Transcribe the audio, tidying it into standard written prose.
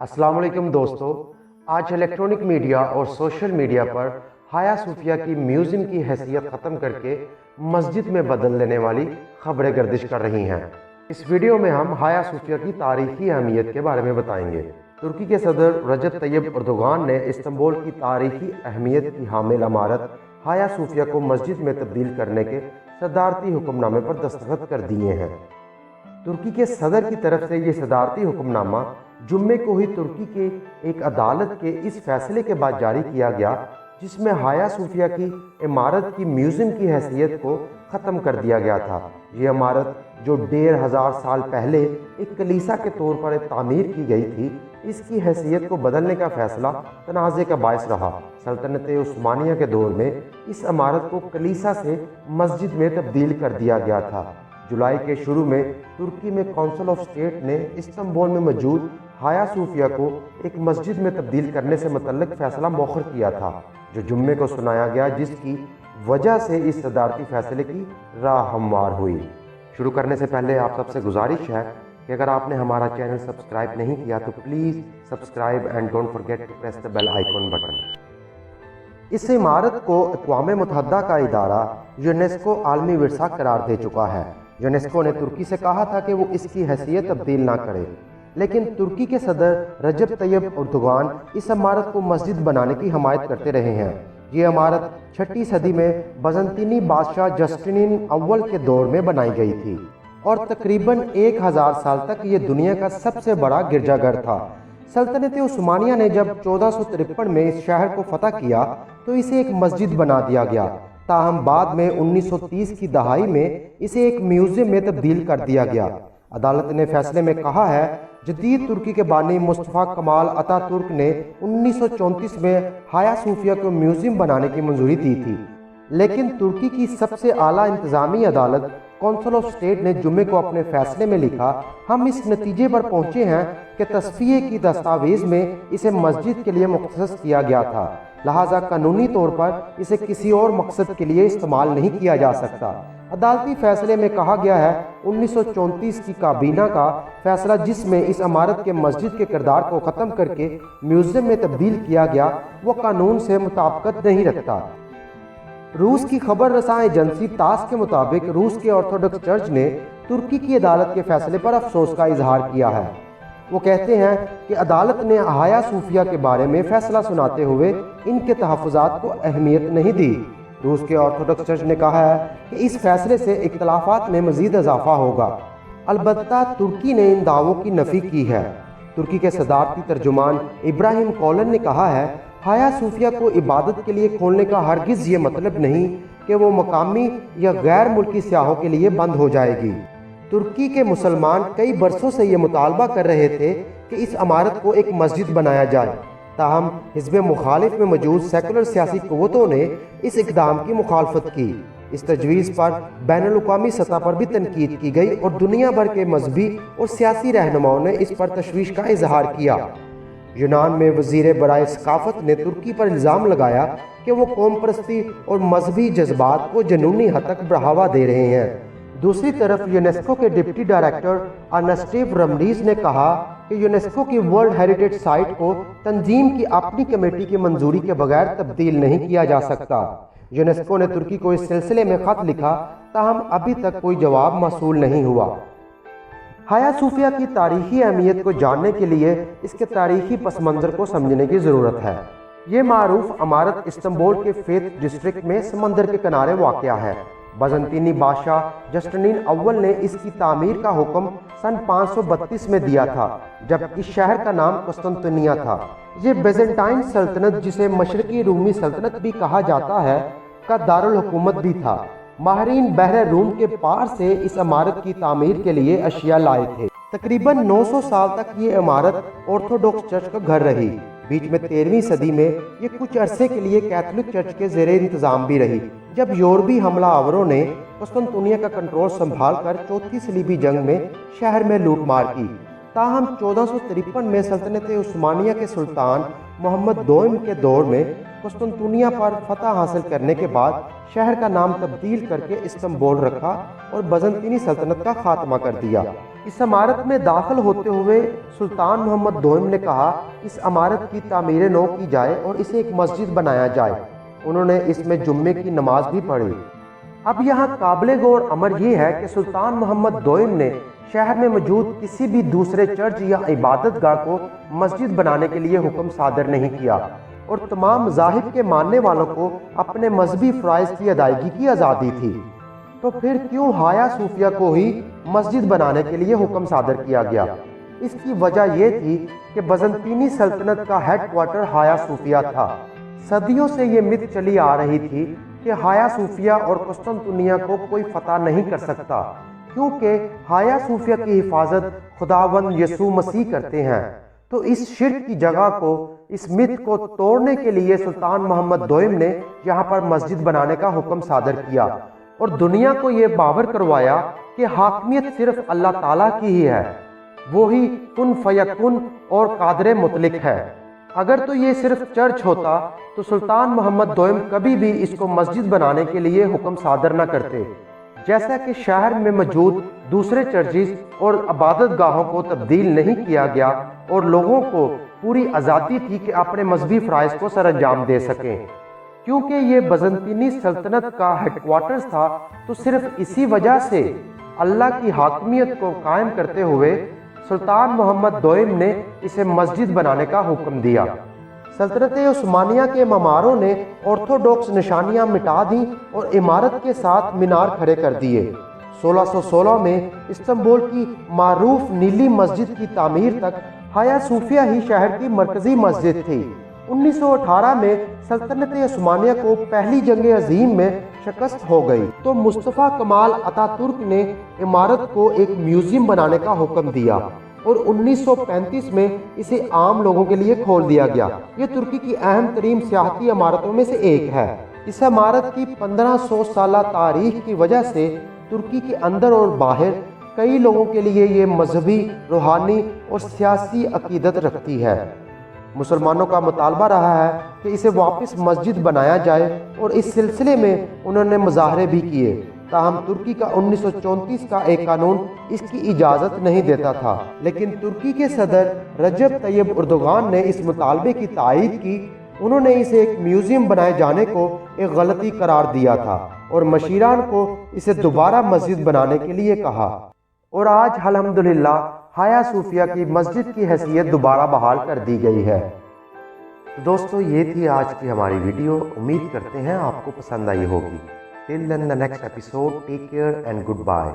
अस्सलाम वालेकुम दोस्तों, आज इलेक्ट्रॉनिक मीडिया और सोशल मीडिया पर हाया सूफिया की म्यूजियम की हैसियत ख़त्म करके मस्जिद में बदल देने वाली खबरें गर्दिश कर रही हैं। इस वीडियो में हम हाया सूफिया की तारीखी अहमियत के बारे में बताएंगे। तुर्की के सदर रजब तैयब अर्दोगान ने इस्तांबुल की तारीखी अहमियत की हामिल इमारत हाया सूफिया को मस्जिद में तब्दील करने के सदारती हुक्मनामे पर दस्तखत कर दिए हैं। तुर्की के सदर की तरफ से ये सदारती हुक्मनामा जुम्मे को ही तुर्की के एक अदालत के इस फैसले के बाद जारी किया गया, जिसमें हाया सूफिया की इमारत की म्यूजियम की हैसियत को ख़त्म कर दिया गया था। ये इमारत जो 1500 साल पहले एक कलीसा के तौर पर तामीर की गई थी, इसकी हैसियत को बदलने का फैसला तनाज़े का बायस रहा। सल्तनत उस्मानिया के दौर में इस इमारत को कलीसा से मस्जिद में तब्दील कर दिया गया था। जुलाई के शुरू में तुर्की में काउंसिल ऑफ स्टेट ने इस्तांबुल में मौजूद हाया सूफिया को एक मस्जिद में तब्दील करने से मुतल्लिक फैसला मौखर किया था, जो जुम्मे को सुनाया गया, जिसकी वजह से इस सदारती फैसले की राह हमवार हुई। शुरू करने से पहले आप सबसे गुजारिश है कि अगर आपने हमारा चैनल सब्सक्राइब नहीं किया तो please subscribe and don't forget to press the bell icon button. इस इमारत को अक़वाम मुत्तहिदा का इदारा यूनेस्को आलमी विरसा करार दे चुका है। यूनेस्को ने तुर्की से कहा था कि वो इसकी हैसियत तब्दील ना करे, लेकिन तुर्की के सदर रजब तैयब अर्दोगान इस इमारत को मस्जिद बनाने की हमायत करते रहे हैं। ये इमारत 6वीं सदी में बजंतीनी बादशाह जस्टिनियन अव्वल के दौर में बनाई गई थी और तकरीबन 1000 साल तक ये दुनिया का सबसे बड़ा गिरजाघर था। सल्तनत उस्मानिया ने जब 1453 में इस शहर को फतह किया तो इसे एक मस्जिद बना दिया गया, ताहम बाद में 1930 की दहाई में इसे एक म्यूजियम में तब्दील कर दिया गया। अदालत ने फैसले में कहा है, जदीद तुर्की के बानी मुस्तफा कमाल अतातुर्क ने 1934 में हाया सूफिया को म्यूजियम बनाने की मंजूरी दी थी, लेकिन तुर्की की सबसे आला इंतजामी अदालत काउंसिल ऑफ स्टेट ने जुम्मे को अपने फैसले में लिखा, हम इस नतीजे पर पहुंचे हैं कि तस्फिये की दस्तावेज में इसे मस्जिद के लिए मुख्तस किया गया था, लिहाजा कानूनी तौर पर इसे किसी और मकसद के लिए इस्तेमाल नहीं किया जा सकता। अदालती फैसले में कहा गया है 1934 की काबीना का फैसला, जिसमें इस इमारत के मस्जिद के किरदार को ख़त्म करके म्यूजियम में तब्दील किया गया, वो कानून से मुताबिकत नहीं रखता। रूस की खबर रसां एजेंसी तास के मुताबिक रूस के ऑर्थोडॉक्स चर्च ने तुर्की की अदालत के फैसले पर अफसोस का इजहार किया है। वो कहते हैं कि अदालत ने हाया सूफिया के बारे में फैसला सुनाते हुए इनके तहफ़्फ़ुज़ात को अहमियत नहीं दी। रूस के ऑर्थोडॉक्स चर्च ने कहा है कि इस फैसले से इख्तलाफात में मज़ीद इजाफा होगा। अलबत्ता तुर्की ने इन दावों की नफ़ी की है। तुर्की के सदारती तर्जुमान इब्राहिम कॉलन ने कहा है, हाया सूफिया को इबादत के लिए खोलने का हरगिज़ ये मतलब नहीं कि वो मकामी या गैर मुल्की सियाहों के लिए बंद हो जाएगी। तुर्की के मुसलमान कई बरसों से ये मुतालबा कर रहे थे कि इस इमारत को एक मस्जिद बनाया जाए, ताहम हिज़्ब मुखालिफ में मौजूद सेकुलर सियासी क़ुव्वतों ने इस इक़दाम की मुखालफत की। इस तजवीज़ पर बैनुल-अक़वामी सतह पर भी तनकीद की गई और दुनिया भर के मजहबी और सियासी रहनुमाओं ने इस पर तशवीश का इजहार किया। यूनान में वज़ीर बराए सकाफ़त ने तुर्की पर इल्ज़ाम लगाया कि वो कौम परस्ती और मजहबी जज्बात को जनूनी हद तक बढ़ावा दे रहे हैं। दूसरी तरफ यूनेस्को के डिप्टी डायरेक्टर अनस्टेव रमनीज ने कहा कि यूनेस्को की वर्ल्ड हेरिटेज साइट को तंजीम की अपनी कमेटी की मंजूरी के बगैर तब्दील नहीं किया जा सकता। यूनेस्को ने तुर्की को इस सिलसिले में खत लिखा, ताहम अभी तक कोई जवाब मौसूल नहीं हुआ। हाया सूफिया की तारीखी अहमियत को जानने के लिए इसके तारीखी पस मंज़र को समझने की ज़रूरत है। ये मारूफ इमारत इस्तांबुल के फेथ डिस्ट्रिक्ट में समंदर के किनारे वाक़या है। बजंतीनी बादशाह जस्टिनियन अव्वल ने इसकी तामीर का हुक्म सन 532 में दिया था, जब इस शहर का नाम कुस्तुनतनिया था। ये बेज़ेंटाइन सल्तनत, जिसे मशरकी रूमी सल्तनत भी कहा जाता है, का दारुल हुकूमत भी था। माहरीन बहर रूम के पार से इस इमारत की तामीर के लिए अशिया लाए थे। तकरीबन 900 साल तक ये इमारत ऑर्थोडॉक्स चर्च का घर रही। बीच में 13वीं सदी में ये कुछ अरसे के लिए कैथोलिक चर्च के ज़ेरे इंतज़ाम भी रही, जब यूरोपी हमलावरों ने कुस्तुनतनिया का कंट्रोल संभाल कर चौथी सलीबी जंग में शहर में लूट मार की। تاہم 1453 میں سلطنت عثمانیہ کے سلطان محمد دوئم کے دور میں قسطنطنیہ پر فتح حاصل کرنے کے بعد شہر کا نام تبدیل کر کے استنبول رکھا اور بزنطینی سلطنت کا خاتمہ کر دیا۔ اس عمارت میں داخل ہوتے ہوئے سلطان محمد دوئم نے کہا اس عمارت کی تعمیر نو کی جائے اور اسے ایک مسجد بنایا جائے۔ انہوں نے اس میں جمعے کی نماز بھی پڑھی۔ اب یہاں قابل غور امر یہ ہے کہ سلطان محمد دوئم نے شہر میں موجود کسی بھی دوسرے چرچ یا عبادت گاہ کو مسجد بنانے کے لیے حکم صادر نہیں کیا، اور تمام مذاہب کے ماننے والوں کو اپنے مذہبی فرائض کی ادائیگی کی آزادی تھی۔ تو پھر کیوں ہایا صوفیہ کو ہی مسجد بنانے کے لیے حکم صادر کیا گیا؟ اس کی وجہ یہ تھی کہ بزنطینی سلطنت کا ہیڈ کوارٹر ہایا صوفیہ تھا۔ صدیوں سے یہ مت چلی آ رہی تھی کہ ہایا صوفیہ اور قسطنطنیہ کو کوئی فتح نہیں کر سکتا، کیونکہ ہایا صوفیہ کی حفاظت خداوند یسوع مسیح کرتے ہیں۔ تو اس شرک کی جگہ کو، اس مت کو توڑنے کے لیے سلطان محمد دوئم نے یہاں پر مسجد بنانے کا حکم صادر کیا اور دنیا کو یہ باور کروایا کہ حاکمیت صرف اللہ تعالیٰ کی ہی ہے، وہی کن فیکن اور قادر مطلق ہے۔ اگر تو یہ صرف چرچ ہوتا تو سلطان محمد دوئم کبھی بھی اس کو مسجد بنانے کے لیے حکم صادر نہ کرتے۔ جیسا کہ شہر میں موجود دوسرے چرچز اور عبادت گاہوں کو تبدیل نہیں کیا گیا اور لوگوں کو پوری آزادی تھی کہ اپنے مذہبی فرائض کو سر انجام دے سکیں، کیونکہ یہ بزنطینی سلطنت کا ہیڈ کوارٹرز تھا، تو صرف اسی وجہ سے اللہ کی حاکمیت کو قائم کرتے ہوئے سلطان محمد دوئم نے اسے مسجد بنانے کا حکم دیا۔ سلطنت عثمانیہ کے معماروں نے آرتھوڈوکس نشانیاں مٹا دیں اور عمارت کے ساتھ مینار کھڑے کر دیے۔ 1616 میں استنبول کی معروف نیلی مسجد کی تعمیر تک ہایا صوفیہ ہی شہر کی مرکزی مسجد تھی۔ 1918 میں سلطنت عثمانیہ کو پہلی جنگ عظیم میں شکست ہو گئی تو مصطفیٰ کمال اتا ترک نے عمارت کو ایک میوزیم بنانے کا حکم دیا اور 1935 میں اسے عام لوگوں کے لیے کھول دیا گیا۔ یہ ترکی کی اہم ترین سیاحتی عمارتوں میں سے ایک ہے۔ اس عمارت کی 1500 سالہ تاریخ کی وجہ سے ترکی کے اندر اور باہر کئی لوگوں کے لیے یہ مذہبی، روحانی اور سیاسی عقیدت رکھتی ہے۔ مسلمانوں کا مطالبہ رہا ہے کہ اسے واپس مسجد بنایا جائے اور اس سلسلے میں انہوں نے مظاہرے بھی کیے، تاہم ترکی کا 1934 کا ایک قانون اس کی اجازت نہیں دیتا تھا، لیکن ترکی کے صدر رجب طیب اردوغان نے اس مطالبے کی تائید کی۔ انہوں نے اسے ایک میوزیم بنائے جانے کو ایک غلطی قرار دیا تھا اور مشیران کو اسے دوبارہ مسجد بنانے کے لیے کہا، اور آج الحمدللہ ہایا صوفیہ کی مسجد کی حیثیت دوبارہ بحال کر دی گئی ہے۔ تو دوستو، یہ تھی آج کی ہماری ویڈیو۔ امید کرتے ہیں آپ کو پسند آئی ہوگی۔ Till then the next episode, take care and goodbye.